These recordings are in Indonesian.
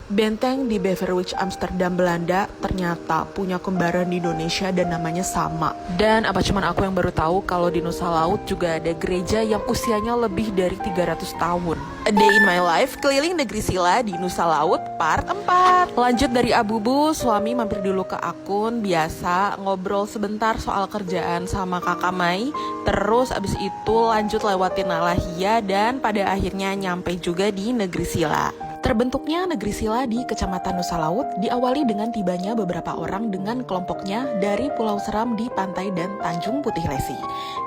Benteng di Beverwijk Amsterdam, Belanda ternyata punya kembaran di Indonesia dan namanya sama. Dan apa cuman aku yang baru tahu kalau di Nusa Laut juga ada gereja yang usianya lebih dari 300 tahun. A Day in My Life, keliling negeri Sila di Nusa Laut, part 4. Lanjut dari Abubu, suami mampir dulu ke akun, biasa ngobrol sebentar soal kerjaan sama kakak Mai. Terus abis itu lanjut lewatin Nalahia dan pada akhirnya nyampe juga di negeri Sila. Terbentuknya negeri Sila di Kecamatan Nusa Laut diawali dengan tibanya beberapa orang dengan kelompoknya dari Pulau Seram di pantai dan Tanjung Putih Lesi.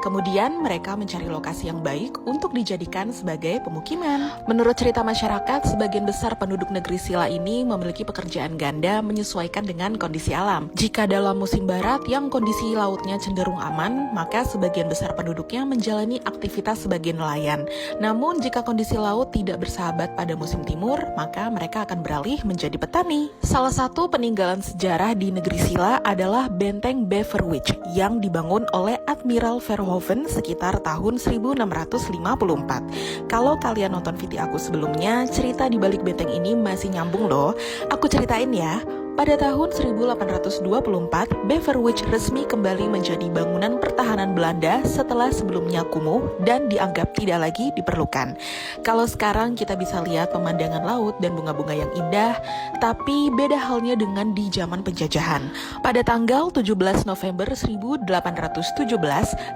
Kemudian mereka mencari lokasi yang baik untuk dijadikan sebagai pemukiman. Menurut cerita masyarakat, sebagian besar penduduk negeri Sila ini memiliki pekerjaan ganda menyesuaikan dengan kondisi alam. Jika dalam musim barat yang kondisi lautnya cenderung aman, maka sebagian besar penduduknya menjalani aktivitas sebagai nelayan. Namun jika kondisi laut tidak bersahabat pada musim timur, maka mereka akan beralih menjadi petani. Salah satu peninggalan sejarah di negeri Sila adalah Benteng Beverwijk yang dibangun oleh Admiral Verhoeven sekitar tahun 1654. Kalau kalian nonton video aku sebelumnya, cerita di balik benteng ini masih nyambung loh. Aku ceritain ya. Pada tahun 1824, Beverwijk resmi kembali menjadi bangunan pertahanan Belanda setelah sebelumnya kumuh dan dianggap tidak lagi diperlukan. Kalau sekarang kita bisa lihat pemandangan laut dan bunga-bunga yang indah, tapi beda halnya dengan di zaman penjajahan. Pada tanggal 17 November 1817,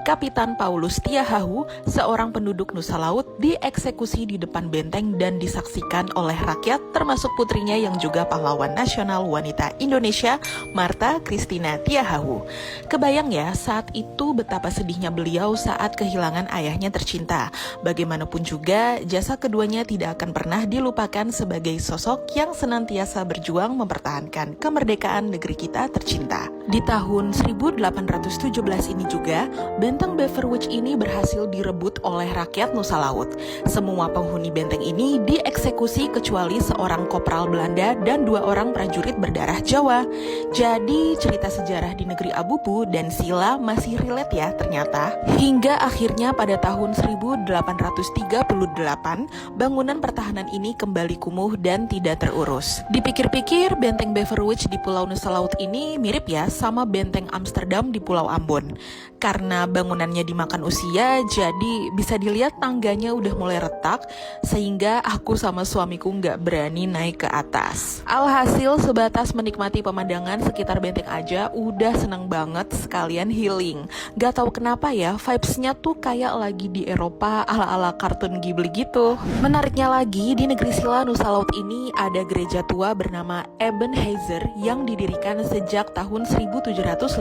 Kapitan Paulus Tiahahu, seorang penduduk Nusa Laut, dieksekusi di depan benteng dan disaksikan oleh rakyat termasuk putrinya yang juga pahlawan nasional wanita Indonesia, Martha Christina Tiahahu. Kebayang ya saat itu betapa sedihnya beliau saat kehilangan ayahnya tercinta. Bagaimanapun juga, jasa keduanya tidak akan pernah dilupakan sebagai sosok yang senantiasa berjuang mempertahankan kemerdekaan negeri kita tercinta. Di tahun 1817 ini juga, benteng Beverwijk ini berhasil direbut oleh rakyat Nusa Laut. Semua penghuni benteng ini dieksekusi kecuali seorang kopral Belanda dan 2 orang prajurit berdarah Jawa. Jadi cerita sejarah di negeri Abubu dan Sila masih relate ya ternyata. Hingga akhirnya pada tahun 1838, bangunan pertahanan ini kembali kumuh dan tidak terurus. Dipikir-pikir, benteng Beverwijk di Pulau Nusa Laut ini mirip ya sama benteng Amsterdam di Pulau Ambon. Karena bangunannya dimakan usia, jadi bisa dilihat tangganya udah mulai retak, sehingga aku sama suamiku nggak berani naik ke atas. Alhasil sebatas menikmati pemandangan sekitar benteng aja udah seneng banget sekalian healing. Gak tahu kenapa ya, vibes-nya tuh kayak lagi di Eropa ala-ala kartun Ghibli gitu. Menariknya lagi, di negeri Sila Nusa Laut ini ada gereja tua bernama Ebenezer yang didirikan sejak tahun 1715.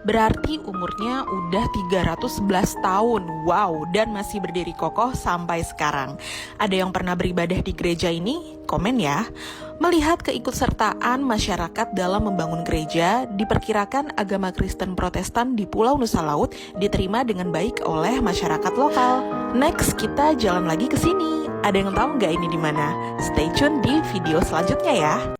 Berarti umurnya udah 311 tahun. Wow, dan masih berdiri kokoh sampai sekarang. Ada yang pernah beribadah di gereja ini? Komen ya. Melihat keikutsertaan masyarakat dalam membangun gereja, diperkirakan agama Kristen Protestan di Pulau Nusa Laut diterima dengan baik oleh masyarakat lokal. Next, kita jalan lagi ke sini. Ada yang tahu nggak ini di mana? Stay tune di video selanjutnya ya.